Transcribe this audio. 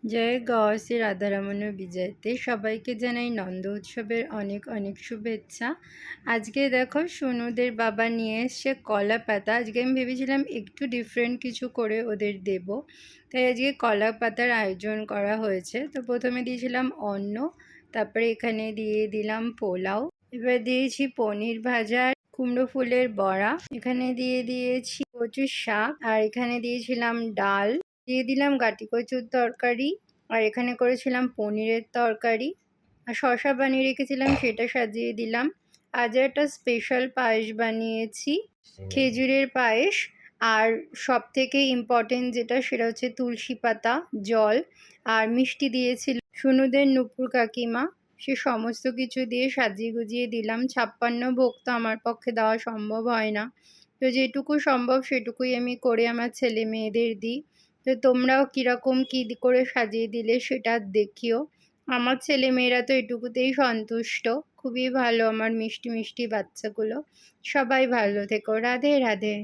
জয় গও শ্রী রাধারমণের বিজয়তে সবাইকে জানাই নন্দ উৎসবের অনেক অনেক শুভেচ্ছা। আজকে দেখো সোনুদের বাবা নিয়ে এসছে কলা পাতা। আজকে আমি ভেবেছিলাম একটু ডিফারেন্ট কিছু করে ওদের দেব, তাই আজকে কলা পাতার আয়োজন করা হয়েছে। তো প্রথমে দিয়েছিলাম অন্ন, তারপরে এখানে দিয়ে দিলাম পোলাও, এবার দিয়েছি পনির ভাজা, কুমড়ো ফুলের বড়া, এখানে দিয়ে দিয়েছি কচুর শাক, আর এখানে দিয়েছিলাম ডাল, দিয়ে দিলাম গাটি কচুর তরকারি, আর এখানে করেছিলাম পনিরের তরকারি, আর শসা বানিয়ে রেখেছিলাম সেটা সাজিয়ে দিলাম। আজ একটা স্পেশাল পায়েস বানিয়েছি, খেজুরের পায়েস। আর সব থেকে ইম্পর্টেন্ট যেটা, সেটা হচ্ছে তুলসী পাতা, জল আর মিষ্টি দিয়েছিল সোনুদের নুপুর কাকিমা। সে সমস্ত কিছু দিয়ে সাজিয়ে গুজিয়ে দিলাম। 56 ভোগ তো আমার পক্ষে দেওয়া সম্ভব হয় না, তো যেটুকু সম্ভব সেটুকুই আমি করে আমার ছেলে মেয়েদের দিই। তো তোমরাও কীরকম কী করে সাজিয়ে দিলে সেটা দেখিও। আমার ছেলে মেয়েরা তো এটুকুতেই সন্তুষ্ট। খুবই ভালো আমার মিষ্টি মিষ্টি বাচ্চাগুলো। সবাই ভালো থেকো। রাধে রাধে।